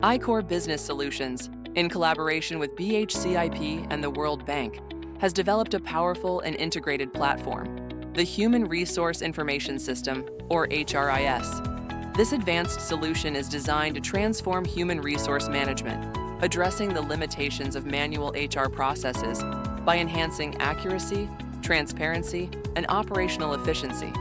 iCore Business Solutions, in collaboration with BHCIP and the World Bank, has developed a powerful and integrated platform, the Human Resource Information System, or HRIS. This advanced solution is designed to transform human resource management, addressing the limitations of manual HR processes by enhancing accuracy, transparency, and operational efficiency.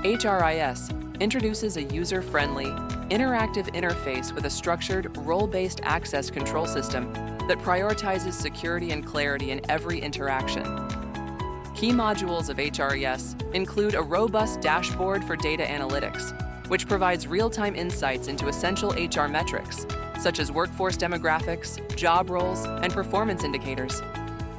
HRIS introduces a user-friendly, interactive interface with a structured, role-based access control system that prioritizes security and clarity in every interaction. Key modules of HRIS include a robust dashboard for data analytics, which provides real-time insights into essential HR metrics, such as workforce demographics, job roles, and performance indicators.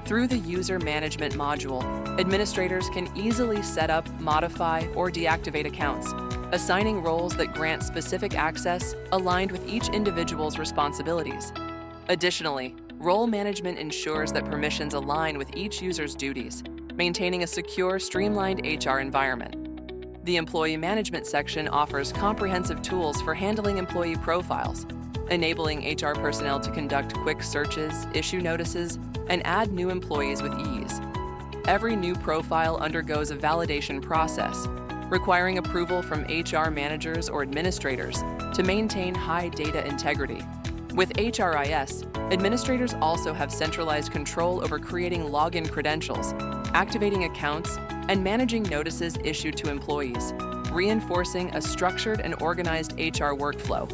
Through the User Management module, administrators can easily set up, modify, or deactivate accounts, assigning roles that grant specific access aligned with each individual's responsibilities. Additionally, role management ensures that permissions align with each user's duties, maintaining a secure, streamlined HR environment. The Employee Management section offers comprehensive tools for handling employee profiles, enabling HR personnel to conduct quick searches, issue notices, and add new employees with ease. Every new profile undergoes a validation process, requiring approval from HR managers or administrators to maintain high data integrity. With HRIS, administrators also have centralized control over creating login credentials, activating accounts, and managing notices issued to employees, reinforcing a structured and organized HR workflow.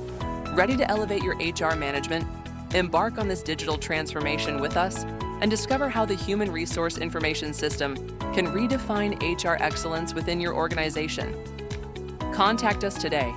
Ready to elevate your HR management? Embark on this digital transformation with us and discover how the Human Resource Information System can redefine HR excellence within your organization. Contact us today